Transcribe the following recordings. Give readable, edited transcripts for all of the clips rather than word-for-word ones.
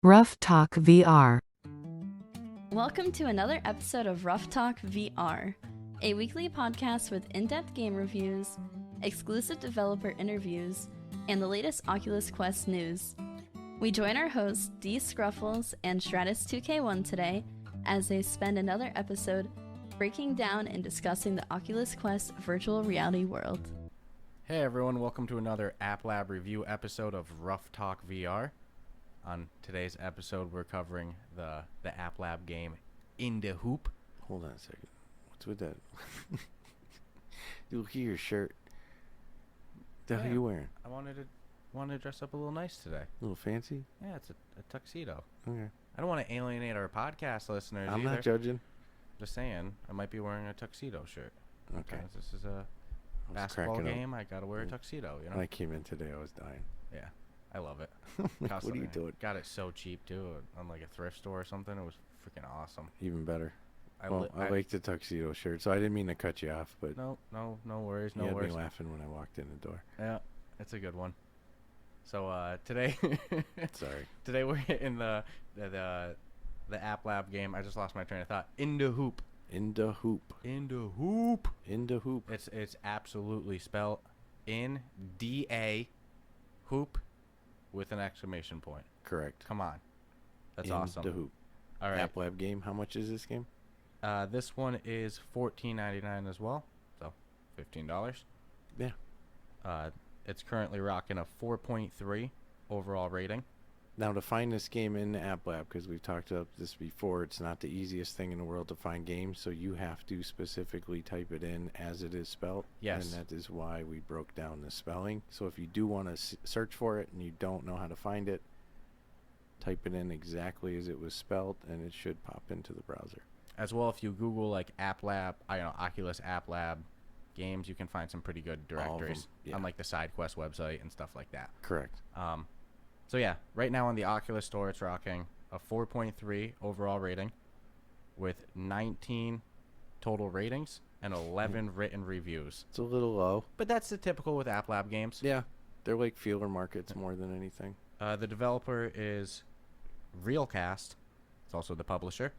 Ruff Talk VR. Welcome to another episode of Ruff Talk VR, a weekly podcast with in-depth game reviews, exclusive developer interviews, and the latest Oculus Quest news. We join our hosts D Scruffles and Stratus2K1 today as they spend another episode breaking down and discussing the Oculus Quest virtual reality world. Hey everyone, welcome to another App Lab review episode of Ruff Talk VR. On today's episode, we're covering the App Lab game In the Hoop. Hold on a second. What's with that? Look at your shirt. The hell are you wearing? I wanted to dress up a little nice today. A little fancy? Yeah, it's a tuxedo. Okay. I don't want to alienate our podcast listeners I'm either. not judging. Just saying, I might be wearing a tuxedo shirt. Okay. Because this is a I was basketball cracking up. game. I gotta wear a tuxedo. You know. When I came in today, I was dying. Yeah, I love it. Like, what are you doing? Got it so cheap too, on like a thrift store or something. It was freaking awesome. Even better. I I like the tuxedo shirt, so I didn't mean to cut you off, but No worries. you No had worries. me laughing when I walked in the door. Yeah, it's a good one. So today, Sorry. today we're in the App Lab game. I just lost my train of thought. In the Hoop. In the hoop. In the Hoop. In the hoop. It's absolutely spelled in DA hoop with an exclamation point. Correct. Come on, that's in awesome. the hoop. All right. App Lab game. How much is this game? This one is $14.99 as well, so $15. Yeah. It's currently rocking a 4.3 overall rating. Now, to find this game in the App Lab, because we've talked about this before, it's not the easiest thing in the world to find games, so you have to specifically type it in as it is spelled. Yes. And that is why we broke down the spelling. So if you do want to search for it and you don't know how to find it, type it in exactly as it was spelled, and it should pop into the browser. As well, if you Google like App Lab, Oculus App Lab games, you can find some pretty good directories yeah. on like the SideQuest website and stuff like that. Correct. So yeah, right now on the Oculus Store, it's rocking a 4.3 overall rating with 19 total ratings and 11 written reviews. It's a little low. But that's the typical with App Lab games. Yeah. They're like feeler markets more than anything. The developer is Realcast. It's also the publisher.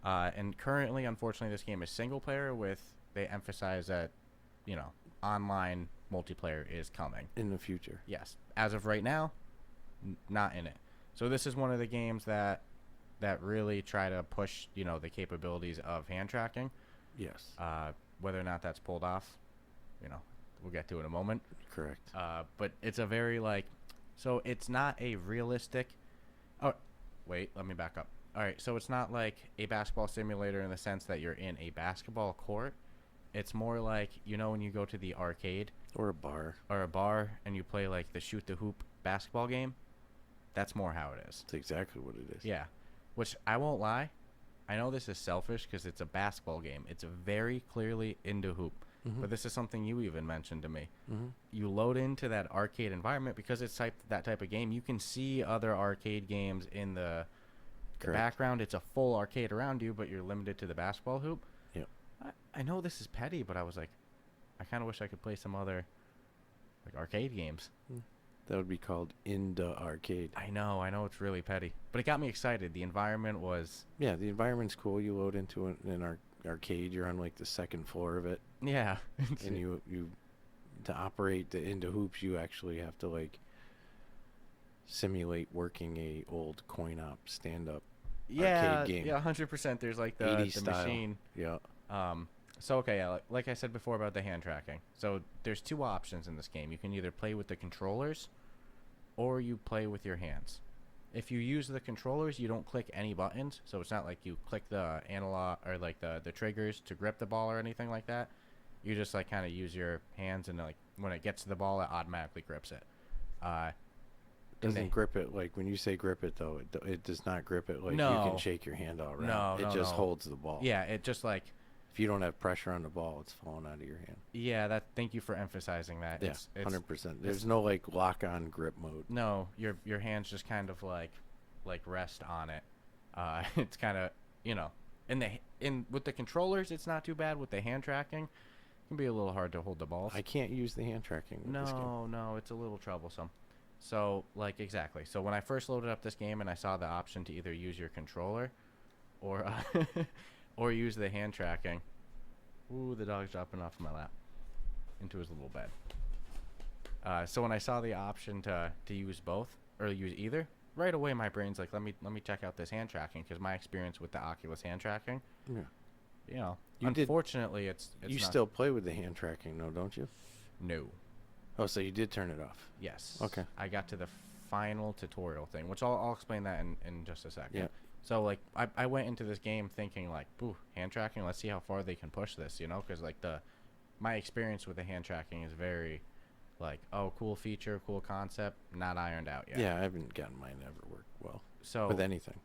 And currently, unfortunately, this game is single player they emphasize that, online multiplayer is coming. In the future. Yes. As of right now, not in it. So this is one of the games that really try to push, the capabilities of hand tracking. Yes. Whether or not that's pulled off, we'll get to in a moment. Correct. But it's a very so it's not a realistic. Oh, wait, let me back up. All right, so it's not like a basketball simulator in the sense that you're in a basketball court. It's more like, when you go to the arcade Or a bar. and you play like the shoot the hoop basketball game. That's more how it is. That's exactly what it is. Yeah, which I won't lie. I know this is selfish because it's a basketball game. It's very clearly in the hoop. Mm-hmm. But this is something you even mentioned to me. Mm-hmm. You load into that arcade environment because it's that type of game. You can see other arcade games in the background. It's a full arcade around you, but you're limited to the basketball hoop. Yep. I know this is petty, but I was like, I kind of wish I could play some other arcade games. That would be called in the arcade. I know it's really petty, but it got me excited. The environment was... Yeah, the environment's cool. You load into an arcade. You're on like the second floor of it. Yeah. And you to operate the into hoops, you actually have to simulate working a old coin-op stand-up arcade game. Yeah, 100%. There's the 80s style. machine. Yeah. So, okay, yeah, like I said before about the hand tracking. So there's two options in this game. You can either play with the controllers or you play with your hands. If you use the controllers, you don't click any buttons. So it's not like you click the analog or the triggers to grip the ball or anything like that. You just kind of use your hands, and when it gets to the ball, it automatically grips it. Doesn't grip it when you say grip it though. It does not grip it you No. can shake your hand all around. No, it just holds the ball. Yeah, it just If you don't have pressure on the ball, it's falling out of your hand. Yeah, thank you for emphasizing that. Yeah, 100%. There's no lock-on grip mode. No, your hands just kind of rest on it. It's kind of with the controllers, it's not too bad. With the hand tracking, it can be a little hard to hold the balls. I can't use the hand tracking with this game. No, it's a little troublesome. So, like, exactly. So when I first loaded up this game and I saw the option to either use your controller or or use the hand tracking. Ooh, the dog's dropping off my lap into his little bed. So when I saw the option to use both or use either, right away my brain's like, let me check out this hand tracking, because my experience with the Oculus hand tracking, you know, unfortunately it's you not, still play with the hand tracking, though, don't you? no. Oh, so you did turn it off. Yes. Okay. I got to the final tutorial thing, which I'll explain that in just a second. Yeah. So, like, I went into this game thinking, like, ooh, hand tracking, let's see how far they can push this, you know? Because, like, my experience with the hand tracking is very, like, oh, cool feature, cool concept, not ironed out yet. Yeah, I haven't gotten mine to ever work well So, with anything.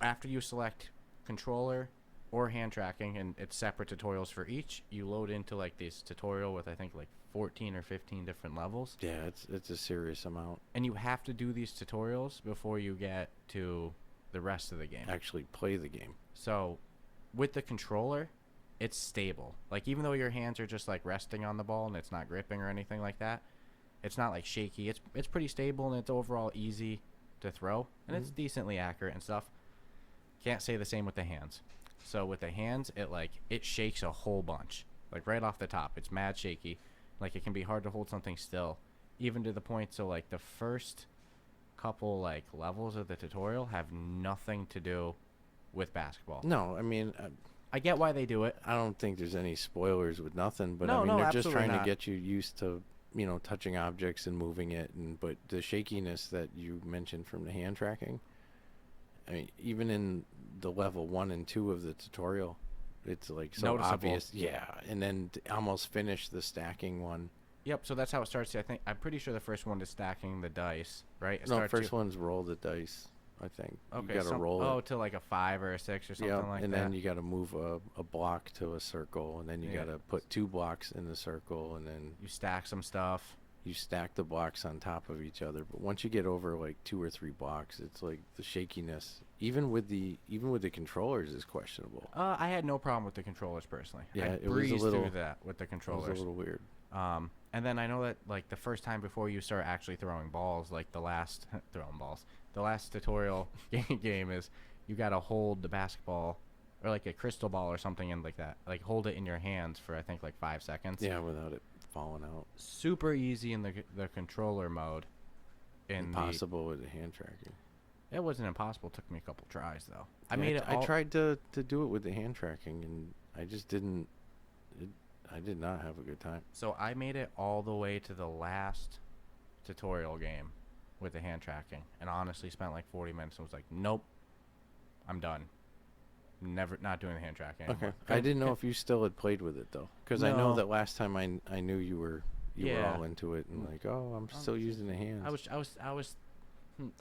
After you select controller or hand tracking, and it's separate tutorials for each, you load into, like, this tutorial with, I think, like, 14 or 15 different levels. Yeah, it's a serious amount. And you have to do these tutorials before you get to the rest of the game. Actually play the game. So with the controller, it's stable. Like, even though your hands are just, like, resting on the ball and it's not gripping or anything like that, it's not, like, shaky. It's pretty stable, and it's overall easy to throw, and it's decently accurate and stuff. Can't say the same with the hands. So with the hands, it shakes a whole bunch. Like, right off the top, it's mad shaky. Like, it can be hard to hold something still, even to the point, so, like, the first couple, like, levels of the tutorial have nothing to do with basketball. No, I mean, I get why they do it. I don't think there's any spoilers with nothing, but No, I mean, no, they're just absolutely trying not. to get you used to, you know, touching objects and moving it, but the shakiness that you mentioned from the hand tracking, I mean, even in the level 1 and 2 of the tutorial, it's like so Noticeable. obvious. Yeah, and then to almost finish the stacking one. Yep, so that's how it starts. I'm pretty sure the first one is stacking the dice, right? It No, starts first one's roll the dice, I think. Okay, You got to roll oh, it. to like a 5 or a 6 or something Yeah, like and that. then you got to move a block to a circle, and then you Yeah. got to put 2 blocks in the circle, and then You stack some stuff. you stack the blocks on top of each other. But once you get over like 2 or 3 blocks, it's like the shakiness, even with the controllers, is questionable. I had no problem with the controllers personally. Yeah, I it was a breezed little- through that with the It was controllers. a little weird. And then I know that, like, the first time before you start actually throwing balls, like the last the last tutorial game is you gotta hold the basketball or like a crystal ball or something in like that, like hold it in your hands for I think like 5 seconds. Yeah, without it falling out. Super easy in the controller mode. Impossible with the hand tracking. It wasn't impossible. It took me a couple tries though. I Yeah, made it. I tried to do it with the hand tracking, and I just didn't. I did not have a good time. So I made it all the way to the last tutorial game with the hand tracking, and honestly spent like 40 minutes and was like, nope, I'm done. Not doing the hand tracking Okay. anymore. I didn't know if you still had played with it though, because I know No. that last time I knew you were Yeah. all into it, and like, oh, I'm still using the hands.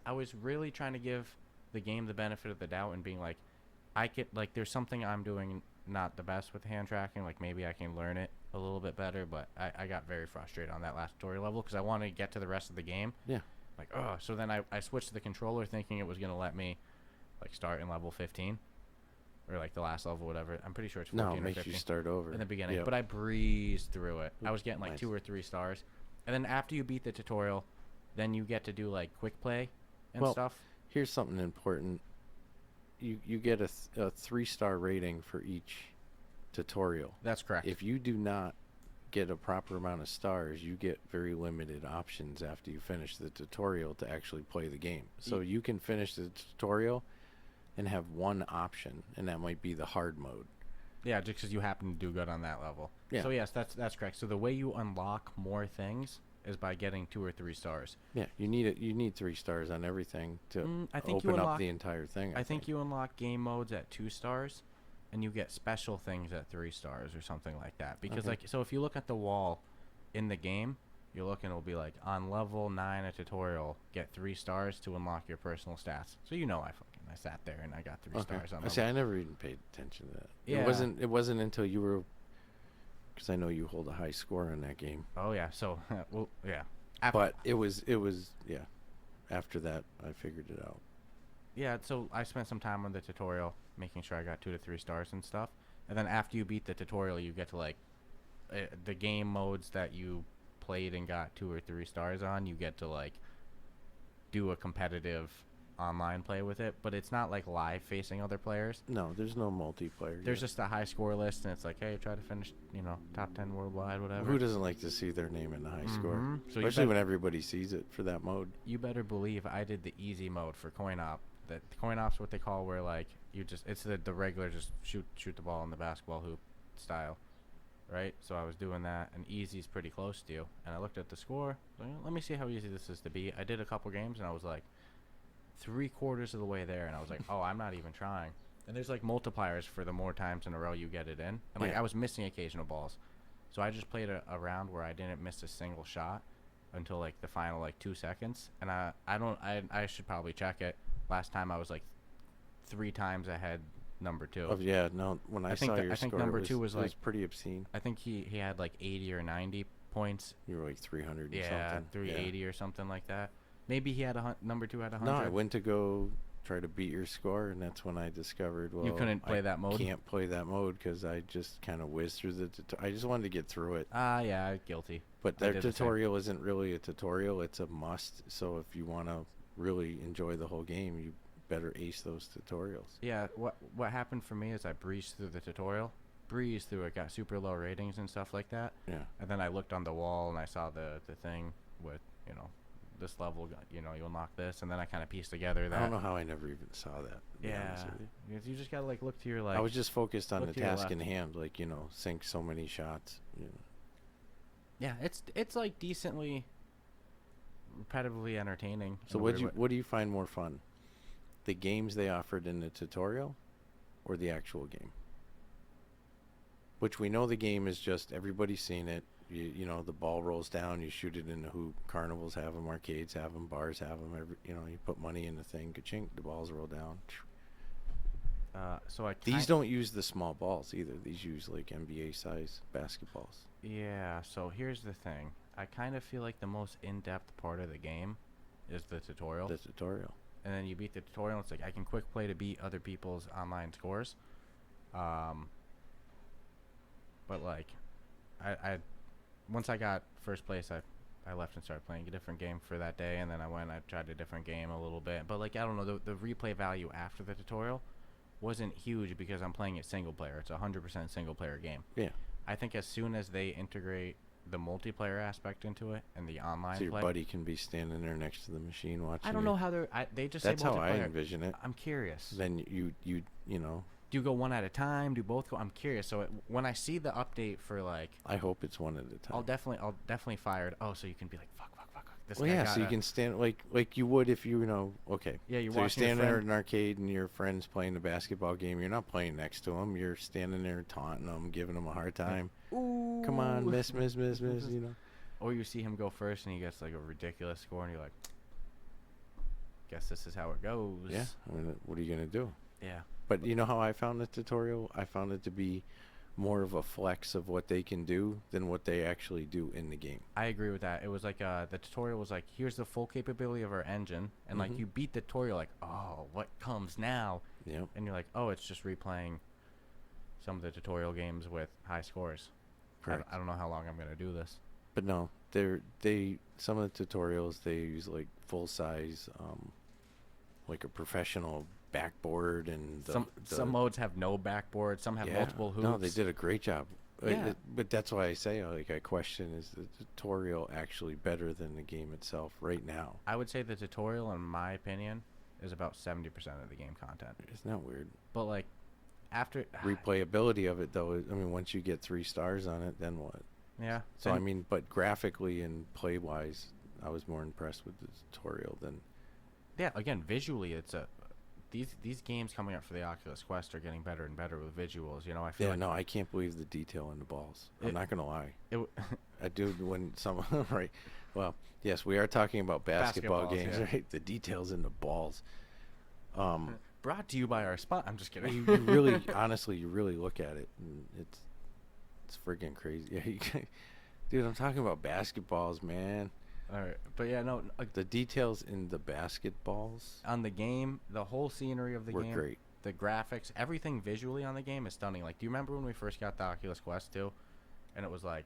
I was really trying to give the game the benefit of the doubt and being like, I could, like, there's something I'm doing not the best with hand tracking, like maybe I can learn it a little bit better, but I got very frustrated on that last tutorial level because I wanted to get to the rest of the game. Yeah. Like, oh, so then I switched to the controller thinking it was going to let me, like, start in level 15 or like the last level, whatever. I'm pretty sure it's 14 No, it or makes 15 you start over in the beginning, Yep. but I breezed through it. I was getting like Nice. 2 or 3 stars, and then after you beat the tutorial, then you get to do like quick play and Well, stuff. Here's something important. You get a 3-star rating for each tutorial. That's correct. If you do not get a proper amount of stars, you get very limited options after you finish the tutorial to actually play the game. So you can finish the tutorial and have one option, and that might be the hard mode. Yeah, just because you happen to do good on that level. Yeah. So yes, that's correct. So the way you unlock more things is by getting 2 or 3 stars. Yeah, you need it. You need 3 stars on everything to I think you open up unlock- the entire thing. I think you unlock game modes at 2 stars, and you get special things at 3 stars or something like that. Because Okay. like, so if you look at the wall in the game, you look and it'll be like on level 9 a tutorial, get 3 stars to unlock your personal stats. So I sat there and I got 3 stars on I them. see. I never even paid attention to that. Yeah. It wasn't until you were, because I know you hold a high score on that game. Oh yeah, so well yeah. But it was yeah. After that, I figured it out. Yeah, so I spent some time on the tutorial making sure I got 2 to 3 stars and stuff. And then after you beat the tutorial, you get to like the game modes that you played and got 2 or 3 stars on, you get to like do a competitive online play with it, but it's not like live facing other players. No, there's no multiplayer. There's just a high score list, and it's like, hey, try to finish, top 10 worldwide, whatever. Who doesn't like to see their name in the high score? So especially when everybody sees it for that mode. You better believe I did the easy mode for coin op. That coin op's what they call where like it's the regular just shoot the ball in the basketball hoop style, right? So I was doing that, and easy's pretty close to you. And I looked at the score. Like, let me see how easy this is to beat. I did a couple games, and I was like 3/4 of the way there, and I was like, oh, I'm not even trying. And there's like multipliers for the more times in a row you get it in. And like I was missing occasional balls, so I just played a round where I didn't miss a single shot until like the final like 2 seconds. And I should probably check it. Last time I was like 3 times ahead number 2. Oh yeah, no. When I saw your I think score, number 2 was it like was pretty obscene. I think he had like 80 or 90 points. You were like 300 and yeah, something. 380 or something like that. Maybe he had number 2 had 100. No, I went to go try to beat your score, and that's when I discovered, well, you couldn't play that mode. Can't play that mode because I just kind of whizzed through the. I just wanted to get through it. Yeah, guilty. But their tutorial isn't really a tutorial; it's a must. So if you want to really enjoy the whole game, you better ace those tutorials. Yeah, what happened for me is I breezed through the tutorial, it, got super low ratings and stuff like that. Yeah. And then I looked on the wall and I saw the thing with this level, you unlock this, and then I kind of pieced together that. I don't know how I never even saw that. Yeah, you just gotta like look to your like. I was just focused on the task in hand, like sink so many shots. Yeah, it's like decently repetitively entertaining. So what do you find more fun? The games they offered in the tutorial, or the actual game? Which we know the game is just everybody's seen it. You know, the ball rolls down, you shoot it in the hoop. Carnivals have them, arcades have them, bars have them. You put money in the thing, ka-chink, the balls roll down. These don't use the small balls either. These use like NBA size basketballs. Yeah. So here's the thing. I kind of feel like the most in-depth part of the game is the tutorial. The tutorial. And then you beat the tutorial. It's like I can quick play to beat other people's online scores. But like, I once I got first place, I left and started playing a different game for that day, and then I tried a different game a little bit. But like, I don't know, the replay value after the tutorial wasn't huge because I'm playing it single player. It's a 100% single player game. Yeah. I think as soon as they integrate the multiplayer aspect into it and the online so your play, buddy can be standing there next to the machine watching. I don't know how they just that's say multiplayer. How I envision it. I'm curious. Then you know. Do you go one at a time? Do both go? I'm curious. So when I see the update for like, I hope it's one at a time. I'll definitely fire it. Oh, so you can be like, fuck. This well, yeah, so you can stand like you would if okay. Yeah, you're standing there in an arcade and your friend's playing the basketball game. You're not playing next to him. You're standing there taunting them, giving them a hard time. Ooh. Come on, miss. Or you see him go first and he gets like a ridiculous score, and you're like, guess this is how it goes. Yeah, I mean, what are you gonna do? Yeah. But you know how I found the tutorial? I found it to be more of a flex of what they can do than what they actually do in the game. I agree with that. It was like the tutorial was like, here's the full capability of our engine, and like you beat the tutorial like, oh, what comes now? Yep. And you're like, oh, it's just replaying some of the tutorial games with high scores. Correct. I don't know how long I'm gonna do this. But no, some of the tutorials they use like full size, like a professional backboard, and some modes have no backboard, some have multiple hoops. No, they did a great job. Yeah. But that's why I say, like, I question, is the tutorial actually better than the game itself right now? I would say the tutorial, in my opinion, is about 70% of the game content. Isn't that weird? But like, after replayability of it though, I mean, once you get 3 stars on it, then what? Yeah. So I mean, but graphically and play wise, I was more impressed with the tutorial than. Yeah. Again, visually, it's these games coming up for the Oculus Quest are getting better and better with visuals. I feel like. No, I can't believe the detail in the balls. I'm not gonna lie. I do when some right. Well, yes, we are talking about basketball games, yeah. Right? The details in the balls. Brought to you by our spot. I'm just kidding. You really, honestly, you really look at it, and it's freaking crazy. Yeah, dude, I'm talking about basketballs, man. All right, but yeah, no. The details in the basketballs on the game, the whole scenery of the game, great. The graphics, everything visually on the game is stunning. Like, do you remember when we first got the Oculus Quest 2, and it was like,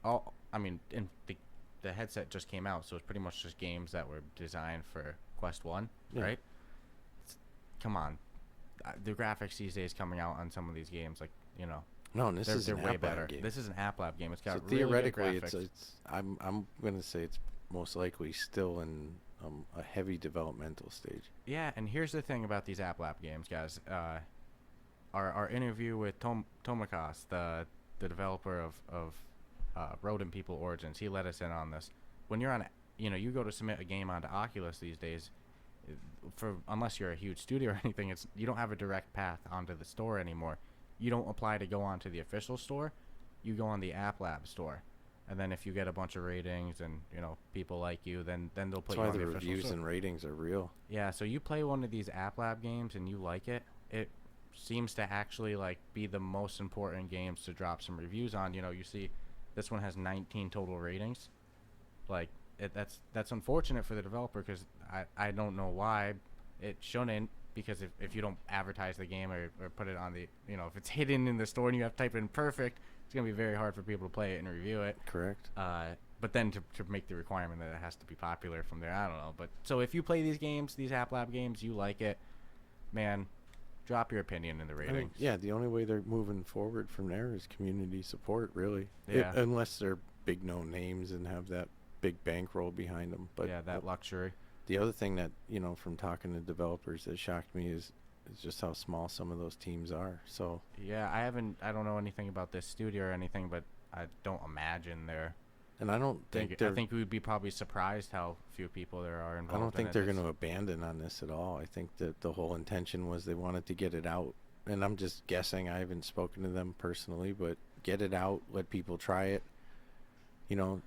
in the the headset just came out, so it's pretty much just games that were designed for Quest 1, Yeah. right? Come on. The graphics these days coming out on some of these games, like, you know, No, and this is they're an way App better. Lab game. This is an App Lab game. It's got So really good theoretically, graphics. I'm gonna say it's most likely still in a heavy developmental stage. Yeah, and here's the thing about these App Lab games, guys. Our interview with Tomakas, the developer of Rodent People Origins, he let us in on this. When you're on, you go to submit a game onto Oculus these days, unless you're a huge studio or anything, you don't have a direct path onto the store anymore. You don't apply to go onto the official store. You go on the App Lab store. And then if you get a bunch of ratings and, people like you, then they'll put That's you why on the the official reviews store. and ratings are real. Yeah, so you play one of these App Lab games and you like it, it seems to actually like be the most important games to drop some reviews on. You see this one has 19 total ratings. Like that's unfortunate for the developer, because I don't know why it shouldn't, because if you don't advertise the game or put it on the, if it's hidden in the store and you have to type in perfect, it's going to be very hard for people to play it and review it. Correct. But then to make the requirement that it has to be popular from there, I don't know. But so if you play these games, these App Lab games, you like it, man, drop your opinion in the ratings. Yeah, the only way they're moving forward from there is community support, really. Yeah. Unless they're big known names and have that big bankroll behind them. But yeah, that luxury. The other thing that, from talking to developers that shocked me is just how small some of those teams are. So yeah, I don't know anything about this studio or anything, but I don't imagine they're. And I don't think I think we would be probably surprised how few people there are involved. I don't think in they're going to abandon on this at all. I think that the whole intention was they wanted to get it out. And I'm just guessing. I haven't spoken to them personally, but get it out, let people try it.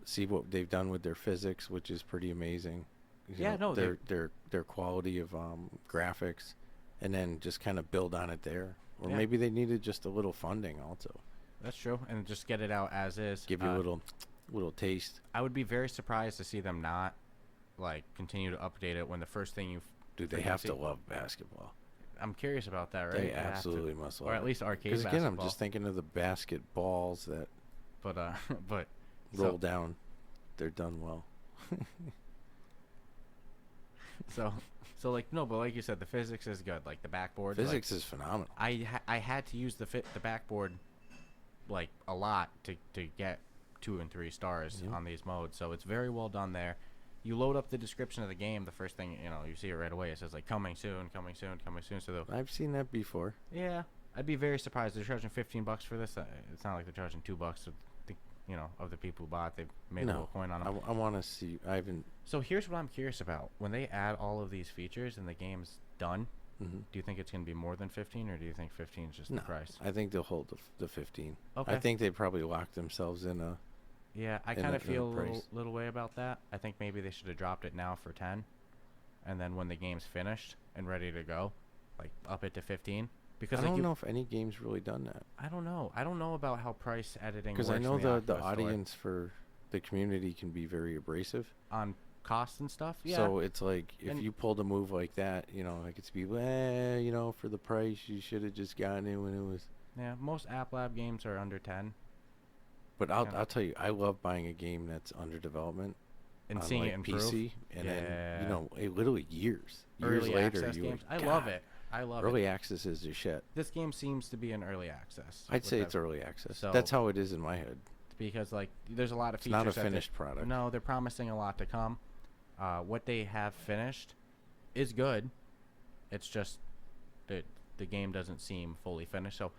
See what they've done with their physics, which is pretty amazing. Their quality of graphics, and then just kind of build on it there. Or maybe they needed just a little funding also. That's true, and just get it out as is. Give you a little taste. I would be very surprised to see them not continue to update it when the first thing you they have to love basketball. I'm curious about that, right? They absolutely must love it. Or at least arcade basketball. Because again, I'm just thinking of the basketballs that but roll down. They're done well. So like you said, the physics is good. Like the backboard. Physics is phenomenal. I had to use the backboard a lot to get 2 and 3 stars on these modes. So it's very well done there. You load up the description of the game. The first thing you see it right away. It says coming soon, coming soon, coming soon. So I've seen that before. Yeah, I'd be very surprised. They're charging $15 for this. It's not like they're charging $2 of the people who bought. They've made a little coin on them. I want to see. I haven't. So here's what I'm curious about. When they add all of these features and the game's done, do you think it's going to be more than 15, or do you think 15 is just the price? I think they'll hold the 15. Okay. I think they probably locked themselves in a. Yeah, I kind of feel a little way about that. I think maybe they should have dropped it now for 10, and then when the game's finished and ready to go, up it to 15. Because I don't know if any game's really done that. I don't know. I don't know about how price editing works. Because I know in the audience for the community can be very abrasive on cost and stuff. Yeah. So it's like if you pulled a move like that, it's people, for the price you should have just gotten it when it was. Yeah, most App Lab games are under 10. But I'll tell you, I love buying a game that's under development and seeing it improve. PC, and then literally years Early later, access games. I love it. I love it. Early access is the shit. This game seems to be in early access. I'd say it's early access. So that's how it is in my head. Because there's a lot of it's features. Not a finished product. No, they're promising a lot to come. What they have finished is good. It's just that the game doesn't seem fully finished. So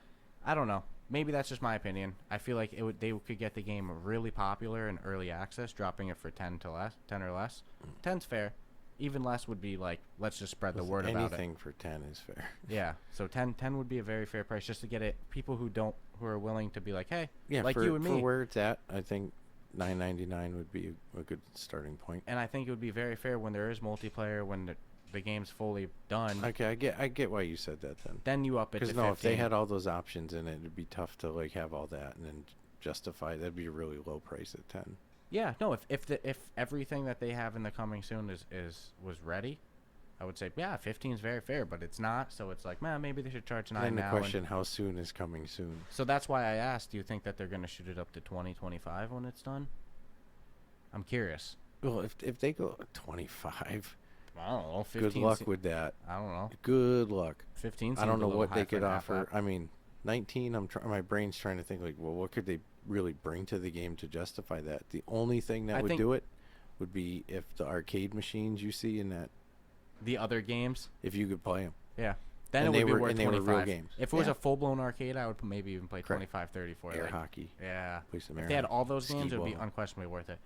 I don't know. Maybe that's just my opinion. I feel like they could get the game really popular in early access, dropping it for 10 or less. 10's fair. Even less would be let's just spread the word about it. Anything for 10 is fair. Yeah, so 10 would be a very fair price just to get it. People who are willing to be hey, yeah, you and me. For where it's at, I think $9.99 would be a good starting point. And I think it would be very fair when there is multiplayer, when the game's fully done. Okay, I get why you said that then. Then you up it to 15. Because if they had all those options in it, it'd be tough to have all that and then justify. That'd be a really low price at 10. Yeah, no. If everything that they have in the coming soon was ready, I would say 15 is very fair, but it's not. So it's maybe they should charge 9 now. And the question, how soon is coming soon? So that's why I asked. Do you think that they're going to shoot it up to 2025 when it's done? I'm curious. Well, if they go 25, I don't know. 15 good luck with that. I don't know. Good luck. 15 I don't seems a know little what high they for could an offer. app. I mean, 19. My brain's trying to think like, well, what could they really bring to the game to justify that? The only thing that would do it would be if the arcade machines you see in that. The other games. If you could play them. Yeah. Then and it would be were, worth and 25. They were real games. If it was a full-blown arcade, I would maybe even play Correct. 25, 30 for it. Air hockey. Yeah. Play some if air they had hockey, all those games, it would be skee-ball. unquestionably worth it.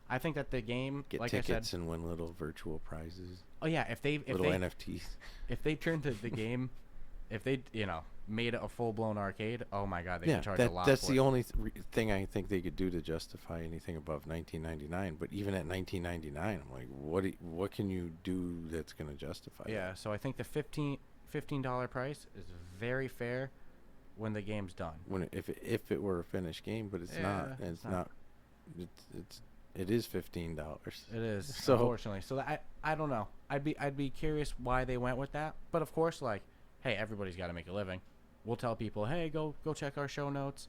I think that the game, Get like I tickets said, and win little virtual prizes. oh yeah, if they NFTs. if they turned the game, if they made it a full-blown arcade, oh my god, they could charge a lot. That's for the it. only thing I think they could do to justify anything above $19.99. But even at $19.99, I'm like, what can you do that's going to justify? Yeah, so I think the $15 price is very fair when the game's done. If it were a finished game, but it's not. And it's not. It is $15. It is, so unfortunately. So I don't know. I'd be curious why they went with that. But of course, like, hey, everybody's got to make a living. We'll tell people, hey, go check our show notes,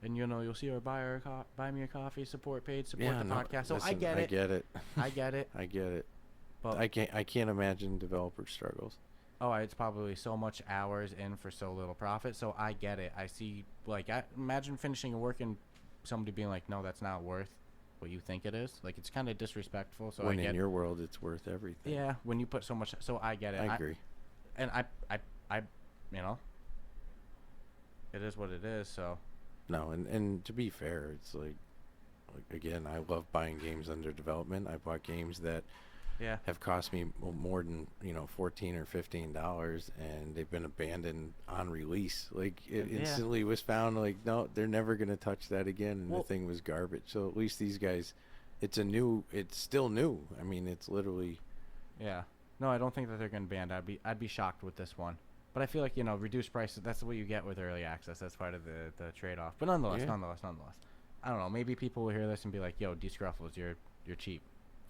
and you'll see our buy me a coffee support page, support the podcast. So listen, I get it. I get it. I get it. I get it. But I can't imagine developer struggles. Oh, it's probably so much hours in for so little profit. So I get it. I see, like, I imagine finishing a work and somebody being like, no, that's not worth what you think it is. Like, it's kind of disrespectful. So when I get in your world, it's worth everything. Yeah, when you put so much. So I get it. I agree. And I, it is what it is. So. No, and to be fair, it's like again, I love buying games under development. I bought games that have cost me more than $14 or $15, and they've been abandoned on release. Like it instantly was found. Like, no, they're never gonna touch that again, and the thing was garbage. So at least these guys, it's still new. I mean, it's literally. Yeah. No, I don't think that they're gonna ban. I'd be shocked with this one. But I feel like reduced prices. That's what you get with early access. That's part of the trade-off. But nonetheless, I don't know. Maybe people will hear this and be like, "Yo, D-Scruffles, you're cheap.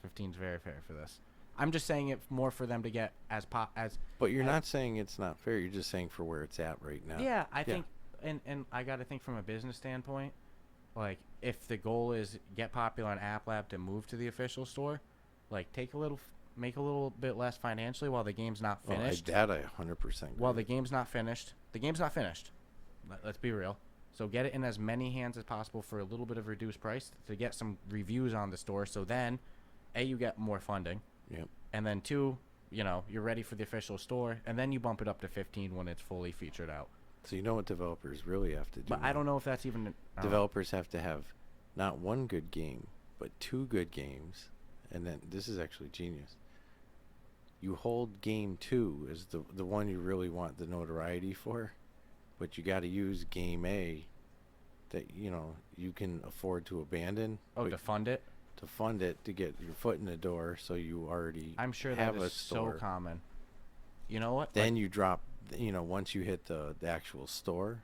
15's very fair for this." I'm just saying it more for them to get as. But you're not saying it's not fair. You're just saying for where it's at right now. Yeah, I think, and I got to think from a business standpoint. Like, if the goal is get popular on App Lab to move to the official store, like make a little bit less financially while the game's not finished. I 100%. While the game's not finished. The game's not finished. Let's be real. So get it in as many hands as possible for a little bit of reduced price to get some reviews on the store. So then, A, you get more funding. Yep. And then 2, you're ready for the official store. And then you bump it up to 15 when it's fully featured out. So you know what developers really have to do. But I don't know if that's even... Developers have to have not one good game, but 2 good games. And then, this is actually genius. You hold game 2 as the one you really want the notoriety for, but you got to use game A that you can afford to abandon. Oh, to fund it? To fund it, to get your foot in the door, so you already I'm sure have that is a store. so common. You know what? Then you drop, once you hit the actual store,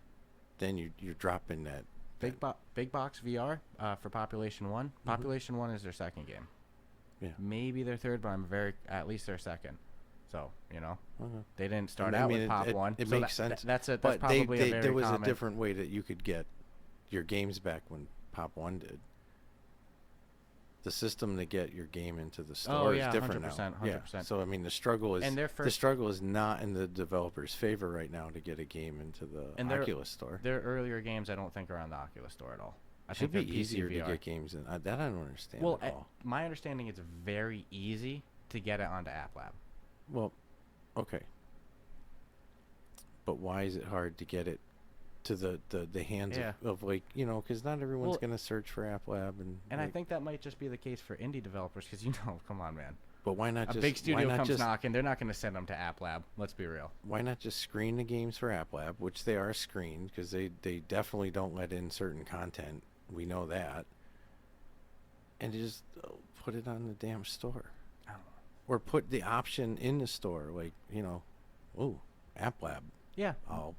then you're dropping that. Big Box VR for Population 1. Mm-hmm. Population 1 is their second game. Yeah. Maybe their third, but at least their second. So, they didn't start I out mean, with Pop 1. It so makes sense. That's but probably a very there was common. a different way that you could get your games back when Pop 1 did. The system to get your game into the store is different 100%, now. 100%. Yeah. So I mean, the struggle is not in the developer's favor right now to get a game into the Oculus store. Their earlier games, I don't think are on the Oculus store at all. It should be easier to get games in. That I don't understand at all. My understanding is very easy to get it onto App Lab. Well, okay. But why is it hard to get it to the hands of like, because not everyone's going to search for App Lab. And I think that might just be the case for indie developers because, come on, man. But why not just... A big studio comes knocking, they're not going to send them to App Lab. Let's be real. Why not just screen the games for App Lab, which they are screened because they definitely don't let in certain content. We know that. And just put it on the damn store. I don't know. Or put the option in the store, like, App Lab. Yeah. I'll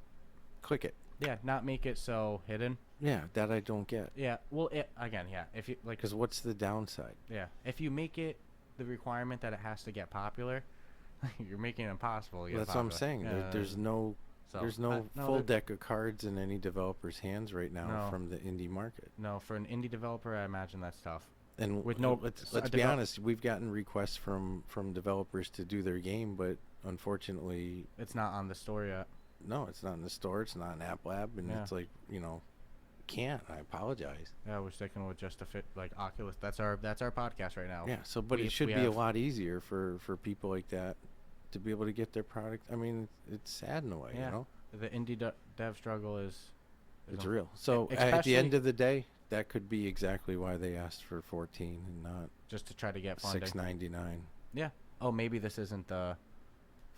click it. Yeah, not make it so hidden. Yeah, that I don't get. Yeah, well, if you like... Because what's the downside? Yeah, if you make it the requirement that it has to get popular, you're making it impossible to get That's popular. what I'm saying. There's no full deck of cards in any developer's hands right now from the indie market. No, for an indie developer, I imagine that's tough. And with no. let's be honest, we've gotten requests from developers to do their game, but unfortunately, it's not on the store yet. no, it's not in the store. It's not in App Lab, and Yeah. it's like, can't. I apologize. Yeah, we're sticking with just a fit like Oculus. That's our podcast right now. Yeah. So, but it should be a lot easier for people like that to be able to get their product. I mean, it's sad in a way, Yeah. The indie dev struggle is it's real. So at the end of the day, that could be exactly why they asked for 14 and not just to try to get funding. $6.99. Yeah. Oh, maybe this isn't the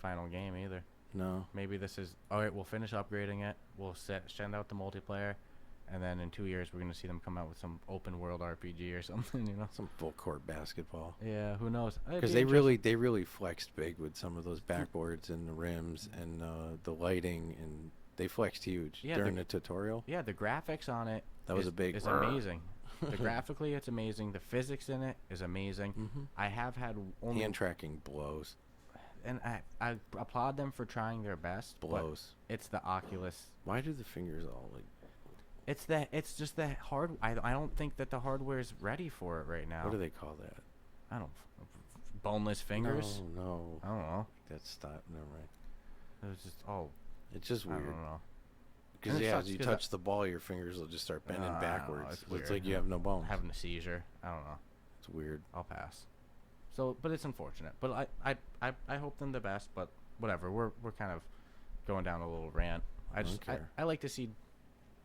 final game either. No. Maybe this is all right. We'll finish upgrading it. We'll send out the multiplayer, and then in 2 years we're gonna see them come out with some open world RPG or something. Some full court basketball. Yeah. Who knows? Because they really flexed big with some of those backboards and the rims and the lighting, and they flexed huge during the tutorial. Yeah. The graphics on it. That was a big. It's amazing. Graphically, it's amazing. The physics in it is amazing. Mm-hmm. I have had only hand tracking blows. And I applaud them for trying their best. Blows. It's the Oculus. Why do the fingers all like? It's just the hard. I don't think that the hardware is ready for it right now. What do they call that? I don't. Boneless fingers. No. I don't know. That's not. Never mind. It was just all. It's just weird. I don't know. Because as you touch the ball, your fingers will just start bending backwards. It's like you have no bones. Having a seizure. I don't know. It's weird. I'll pass. So, but it's unfortunate. But I hope them the best. But whatever. We're kind of going down a little rant. I like to see.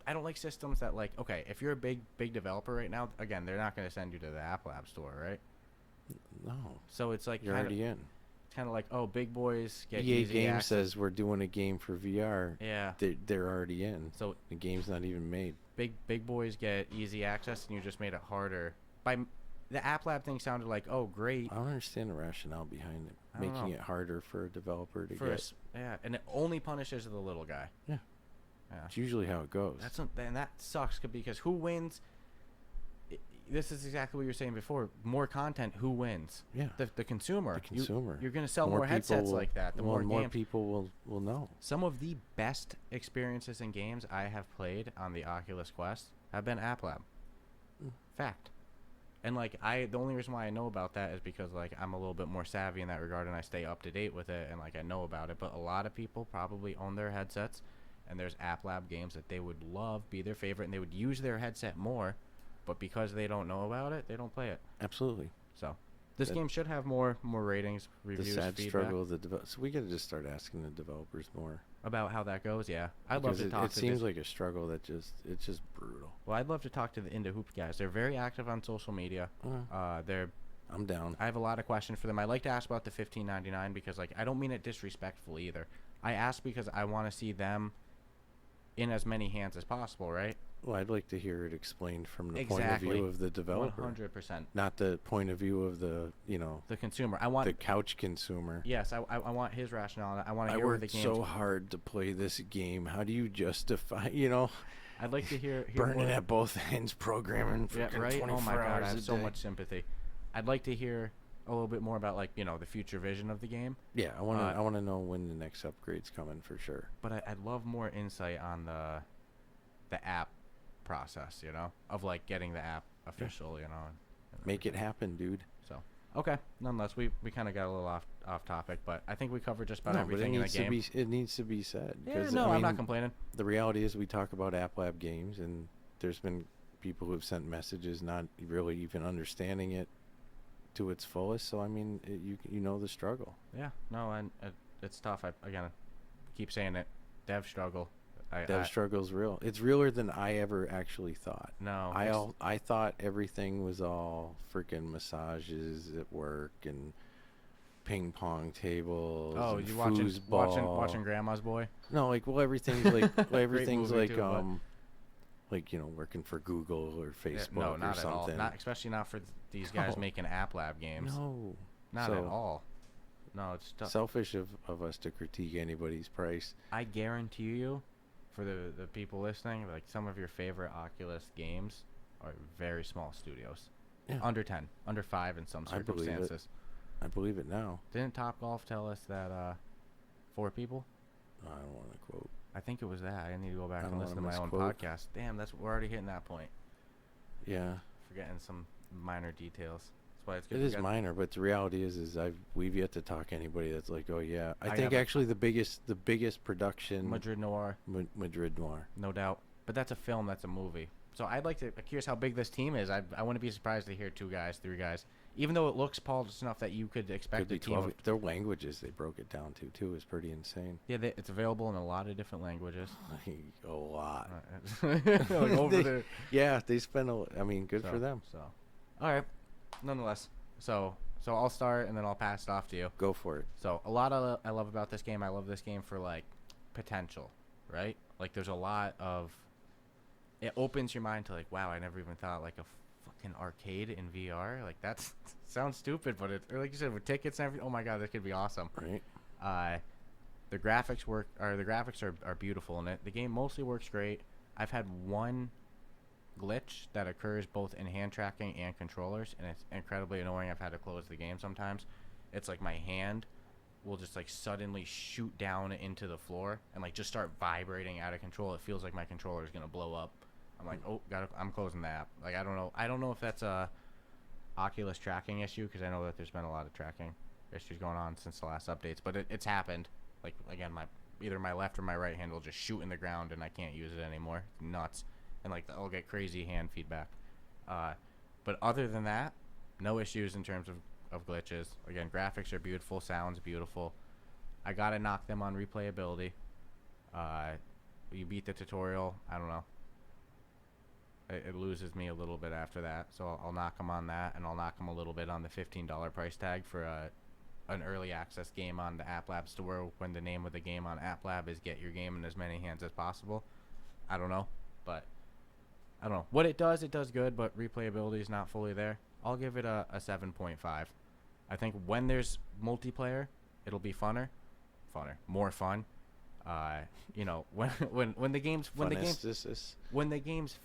I don't like systems that like. Okay, if you're a big developer right now, again, they're not going to send you to the App Lab store, right? No. So it's like you're already in. It's kind of like, oh, big boys get EA easy Game access. says we're doing a game for VR. Yeah. They're already in. So the game's not even made. Big boys get easy access, and you just made it harder. The App Lab thing sounded like, oh, great. I don't understand the rationale behind it, making it harder for a developer to get. Yeah, and it only punishes the little guy. Yeah. It's usually how it goes. And that sucks because who wins? This is exactly what you were saying before. More content, who wins? Yeah. The consumer. The consumer. You're going to sell more headsets like that. The more people will know. Some of the best experiences in games I have played on the Oculus Quest have been App Lab. Fact. And like the only reason why I know about that is because like I'm a little bit more savvy in that regard, and I stay up to date with it, and like I know about it. But a lot of people probably own their headsets, and there's App Lab games that they would love, be their favorite, and they would use their headset more. But because they don't know about it, they don't play it. Absolutely. So this game should have more ratings, reviews, the sad feedback. struggle of so we got to just start asking the developers more about how that goes. Yeah, I'd love to talk. It seems like a struggle that it's just brutal. Well, I'd love to talk to the Into Hoop guys. They're very active on social media. I'm down. I have a lot of questions for them. I like to ask about the $15.99 because like I don't mean it disrespectfully either. I ask because I want to see them in as many hands as possible, right? Well, I'd like to hear it explained from the point of view of the developer. 100%. Not the point of view of the consumer. I want the couch consumer. Yes, I want his rationale. I want to hear where the game. I worked so hard to play this game. How do you justify? I'd like to hear burning at both ends, programming for 24 Oh my God, hours I have a so day. much sympathy. I'd like to hear a little bit more about like the future vision of the game. Yeah, I want to know when the next upgrade's coming for sure. But I'd love more insight on the app process, of like getting the app official, and make it happen, dude. So okay, nonetheless, we kind of got a little off topic, but I think we covered just about everything in the game. It needs to be said. Yeah, no, I'm not complaining. The reality is we talk about App Lab games, and there's been people who have sent messages not really even understanding it to its fullest. So I mean, you know the struggle. Yeah, no, and it's tough. I keep saying it. Dev struggle. Dev struggle's real. It's realer than I ever actually thought. No, I thought everything was all freaking massages at work and ping pong tables. Oh, and you watching Grandma's Boy? No, everything's like everything's like working for Google or Facebook no, not or something. At all. Not especially not for these guys making App Lab games. No, not at all. No, it's selfish of us to critique anybody's price. I guarantee you, for the people listening, like some of your favorite Oculus games are very small studios. Yeah. Under 10, under 5 in some circumstances. I believe it now. Didn't Topgolf tell us that 4 people? I don't want to quote. I think it was that. I need to go back and listen to my own podcast. Damn, we're already hitting that point. Yeah. Forgetting some minor details. That's why it's good. It is minor, but the reality is we've yet to talk to anybody that's like, oh yeah. I think haven't. actually the biggest production Madrid Noir, Madrid Noir. no doubt. But that's a film. That's a movie. So I'm curious how big this team is. I wouldn't be surprised to hear 2 guys, 3 guys. Even though it looks polished enough that you could expect Could be a team 12. of, Their languages they broke it down to too is pretty insane. yeah, it's available in a lot of different languages. A lot. Like over there. Yeah, they spend good for them. So, all right. Nonetheless, so I'll start and then I'll pass it off to you. Go for it. So I love about this game. I love this game for like potential, right? Like there's a lot of. It opens your mind to like, wow, I never even thought like a fucking arcade in VR. Like that's sounds stupid, but or like you said with tickets and everything. Oh my god, this could be awesome. Right. The graphics are beautiful in it. The game mostly works great. I've had one glitch that occurs both in hand tracking and controllers, and it's incredibly annoying. I've had to close the game sometimes. It's like my hand will just like suddenly shoot down into the floor and like just start vibrating out of control. It feels like my controller is gonna blow up. I'm like, oh, I'm closing the app. Like I don't know if that's a Oculus tracking issue, because I know that there's been a lot of tracking issues going on since the last updates, but it's happened. Like again, either my left or my right hand will just shoot in the ground and I can't use it anymore. It's nuts. And like I'll get crazy hand feedback. But other than that, no issues in terms of glitches. Again, graphics are beautiful, sounds beautiful. I gotta knock them on replayability. You beat the tutorial, I don't know. It loses me a little bit after that, so I'll knock them on that, and I'll knock them a little bit on the $15 price tag for an early access game on the App Lab store, when the name of the game on App Lab is get your game in as many hands as possible. I don't know, but I don't know. What it does good, but replayability is not fully there. I'll give it a 7.5. I think when there's multiplayer, it'll be more fun. When the game's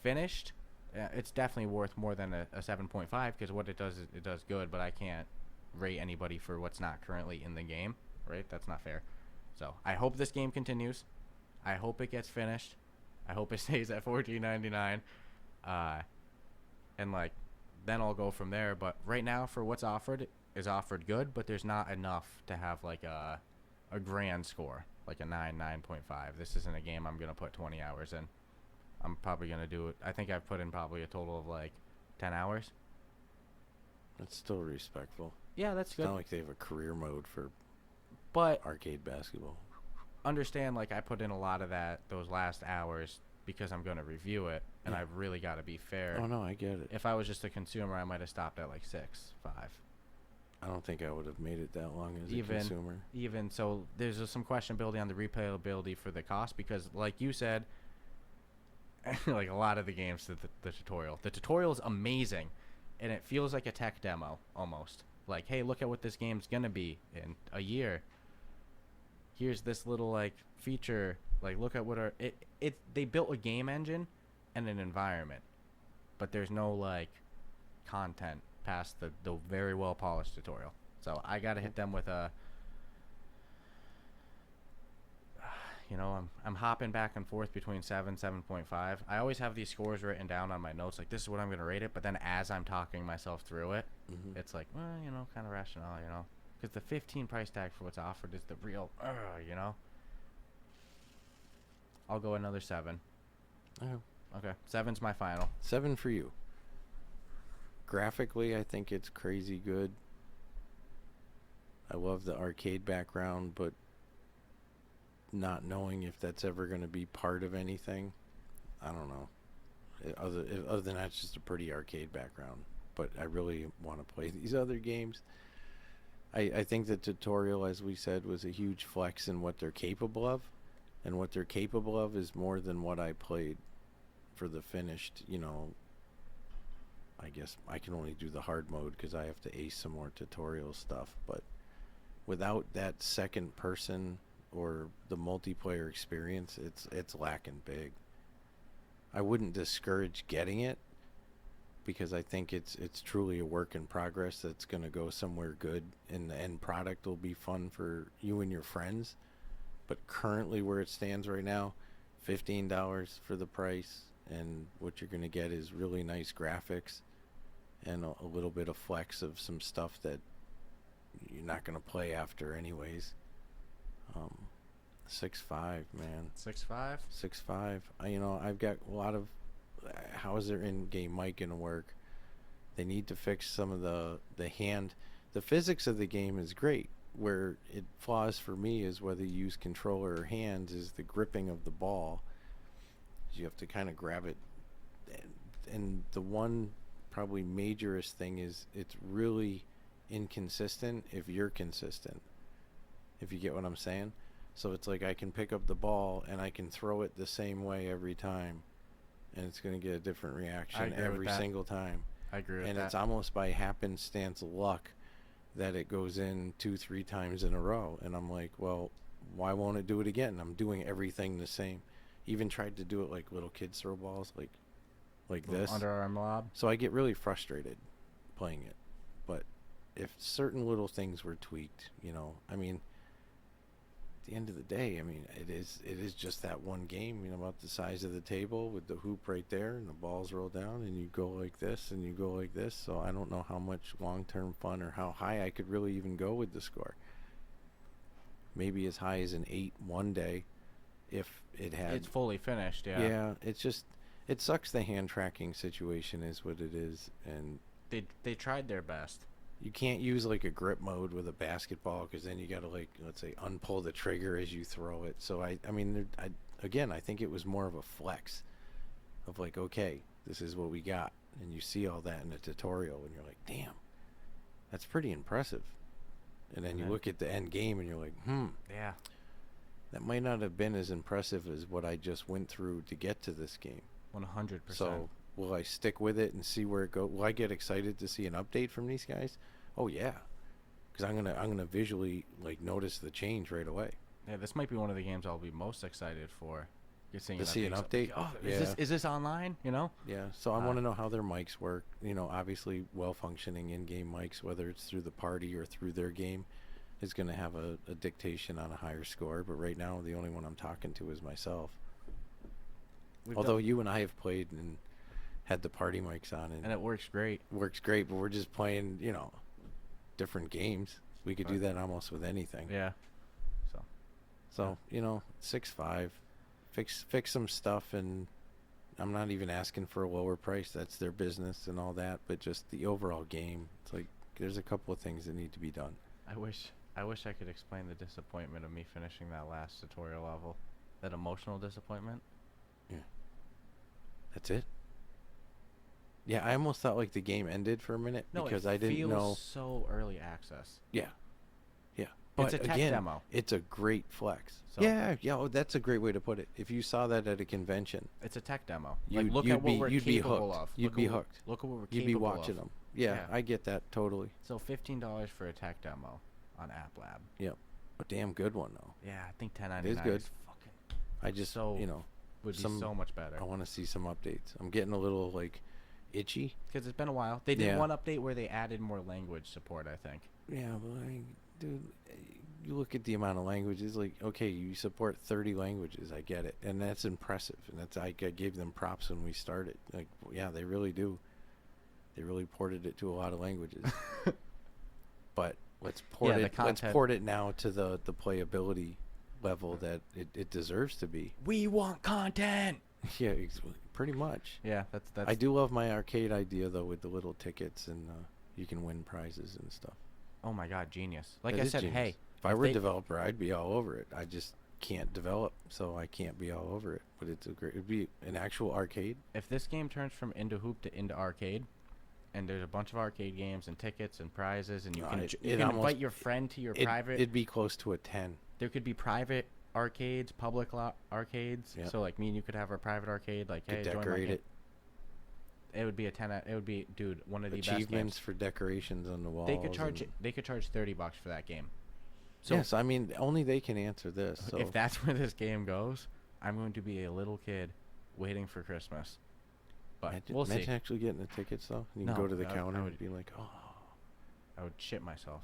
finished, it's definitely worth more than a 7.5, because what it does is it does good, but I can't rate anybody for what's not currently in the game, right? That's not fair. So I hope this game continues. I hope it gets finished. I hope it stays at $14.99, and like then I'll go from there. But right now, for what's offered, is offered good, but there's not enough to have like a grand score, like a 9.5. This isn't a game I'm gonna put 20 hours in. I'm probably gonna do it. I think I've put in probably a total of like 10 hours. That's still respectful. Yeah, that's good. It's not like they have a career mode for arcade basketball. Understand, like I put in a lot of those last hours because I'm gonna review it, and I've really got to be fair. Oh no, I get it. If I was just a consumer, I might have stopped at like 6, 5. I don't think I would have made it that long as a consumer. Even so, there's some questionability on the replayability for the cost, because like you said, like a lot of the games, the tutorial is amazing, and it feels like a tech demo almost. Like, hey, look at what this game's gonna be in a year. Here's this little like feature. Like, look at what they built a game engine and an environment, but there's no like content past the very well polished tutorial. So I gotta hit them with a. I'm hopping back and forth between 7.5. I always have these scores written down on my notes, like this is what I'm gonna rate it. But then as I'm talking myself through it, it's like, well, kind of rationale, because the 15 price tag for what's offered is the real, I'll go another 7. Okay, 7's my final. 7 for you. Graphically, I think it's crazy good. I love the arcade background, but not knowing if that's ever going to be part of anything, I don't know. Other than that, it's just a pretty arcade background. But I really want to play these other games. I think the tutorial, as we said, was a huge flex in what they're capable of. And what they're capable of is more than what I played for the finished, I guess I can only do the hard mode because I have to ace some more tutorial stuff. But without that second person or the multiplayer experience, it's lacking big. I wouldn't discourage getting it, because I think it's truly a work in progress that's going to go somewhere good, and the end product will be fun for you and your friends. But currently where it stands right now, $15 for the price, and what you're going to get is really nice graphics and a little bit of flex of some stuff that you're not going to play after anyways. 6.5, man. 6.5. 6.5. I've got a lot of how is their in-game mic going to work? They need to fix some of the hand. The physics of the game is great. Where it flaws for me is whether you use controller or hands is the gripping of the ball. You have to kind of grab it. And the one probably majorest thing is it's really inconsistent if you're consistent. If you get what I'm saying. So it's like I can pick up the ball and I can throw it the same way every time. And it's going to get a different reaction every single time. I agree with that. And it's almost by happenstance luck that it goes in 2-3 times in a row. And I'm like, well, why won't it do it again? I'm doing everything the same. Even tried to do it like little kids throw balls, like this. Underarm lob. So I get really frustrated playing it. But if certain little things were tweaked, I mean, at the end of the day, I mean, it is just that one game, about the size of the table with the hoop right there and the balls roll down and you go like this and you go like this. So I don't know how much long-term fun or how high I could really even go with the score. Maybe as high as an 8 one day if it had... It's fully finished, yeah. Yeah, it's just... It sucks the hand tracking situation is what it is, and... They tried their best. You can't use like a grip mode with a basketball because then you got to let's say unpull the trigger as you throw it. So I think it was more of a flex of like, okay, this is what we got. And you see all that in the tutorial and you're like, damn, that's pretty impressive. And then you look at the end game and you're like, yeah, that might not have been as impressive as what I just went through to get to this game. 100%. So will I stick with it and see where it goes? Will I get excited to see an update from these guys? Oh yeah, because I'm gonna visually notice the change right away. Yeah, this might be one of the games I'll be most excited for. To see an update. Oh, is this online? Yeah. So I want to know how their mics work. Obviously well-functioning in-game mics, whether it's through the party or through their game, is going to have a dictation on a higher score. But right now, the only one I'm talking to is myself. Although you and I have played and had the party mics on, and it works great. Works great, but we're just playing, different games. We could do that almost with anything. Yeah. So 6.5, fix some stuff, and I'm not even asking for a lower price. That's their business and all that. But just the overall game, it's like there's a couple of things that need to be done. I wish I could explain the disappointment of me finishing that last tutorial level, that emotional disappointment. Yeah. That's it. Yeah, I almost thought the game ended for a minute because I didn't know. So early access. Yeah. But it's a tech again, demo. It's a great flex. So Yeah. That's a great way to put it. If you saw that at a convention, it's a tech demo. Look at what we're capable of. You'd be hooked. Look at what we're capable of. You'd be watching them. Yeah, I get that totally. So $15 for a tech demo on App Lab. Yep. A damn good one though. Yeah, I think $10.99 is good. Fucking. I just would be so much better. I want to see some updates. I'm getting a little itchy because it's been a while. They did one update where they added more language support, I think. Yeah, but dude, you look at the amount of languages. Okay, you support 30 languages. I get it, and that's impressive. And I gave them props when we started. Yeah, they really do. They really ported it to a lot of languages. But let's port it. Let's port it now to the playability level that it deserves to be. We want content. Yeah, pretty much. Yeah, that's. I do love my arcade idea though, with the little tickets and you can win prizes and stuff. Oh my god, genius! Like I said, hey, if I were a developer, I'd be all over it. I just can't develop, so I can't be all over it. But it'd be an actual arcade. If this game turns from into hoop to into arcade, and there's a bunch of arcade games and tickets and prizes, and you can invite your friend to your private. It'd be close to a 10. There could be private arcades, public arcades. Yep. So me and you could have our private arcade. Hey, decorate it. It would be a 10. It would be, dude, one of the best achievements for decorations on the walls. They could charge $30 for that game. So yes, I mean only they can answer this. So if that's where this game goes, I'm going to be a little kid waiting for Christmas. But we'll see. Imagine actually getting the tickets though. You can go to the counter and be like, oh. I would shit myself.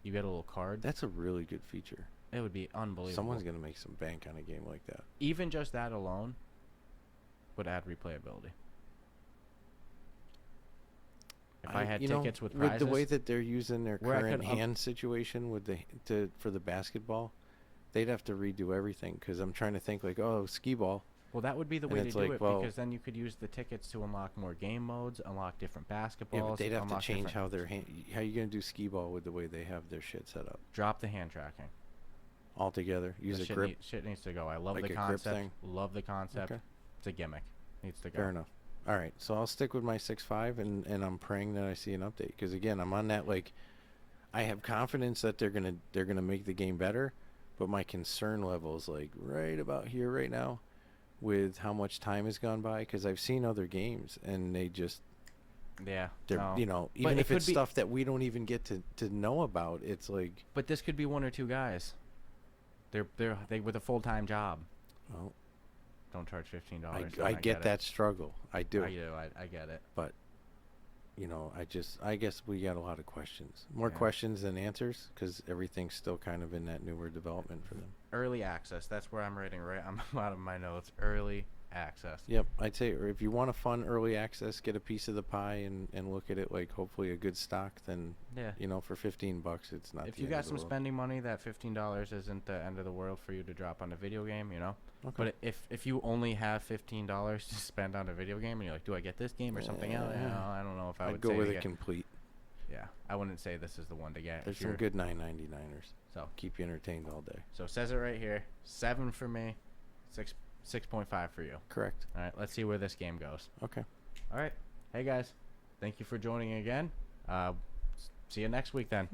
You get a little card. That's a really good feature. It would be unbelievable. Someone's gonna make some bank on a game like that. Even just that alone would add replayability. If I had you know, tickets with with prizes, the way that they're using their where I current could hand situation with for the basketball, they'd have to redo everything. Because I'm trying to think like, oh, skee ball. well, that would be the And way to it's do like, it well- because then you could use the tickets to unlock more game modes, unlock different basketballs. Yeah, but they'd have to unlock change different- how their hand. How you gonna do skee ball with the way they have their shit set up Drop the hand tracking. all together? Use The a shit grip. shit needs to go. I love Like the a grip concept. thing? Love the concept. Okay. It's a gimmick. Needs to go. Fair enough. All right, so I'll stick with my 6.5, and I'm praying that I see an update. Because again, I'm on that like, I have confidence that they're gonna make the game better, but my concern level is like right about here right now, with how much time has gone by. Because I've seen other games and they just Yeah. they're no. even it if could it's be- stuff that we don't even get to know about, it's like, But this could be one or two guys. They with a full-time job. well, Don't charge $15. I get it. that struggle. I do. I do. I get it. But I guess we got a lot of questions, more Yeah. questions than answers, because everything's still kind of in that newer development for them. Early access. That's where I'm writing. Right. I'm out of my notes. Early access. Yep, I'd say, or if you want a fun early access, get a piece of the pie and look at it like hopefully a good stock, then Yeah. for $15 it's not. If the you end got of the some world. spending money, that $15 isn't the end of the world for you to drop on a video game. Okay. But if you only have $15 to spend on a video game and you're like, do I get this game or something else? Yeah. I don't know if I I'd would go say with to a get- complete. Yeah, I wouldn't say this is the one to get. There's if some you're- good 9.99ers. So Keep you entertained all day. So it says it right here. 7 for me, 6.5 for you. Correct. All right, let's see where this game goes. Okay. All right. Hey guys, thank you for joining again. See you next week then.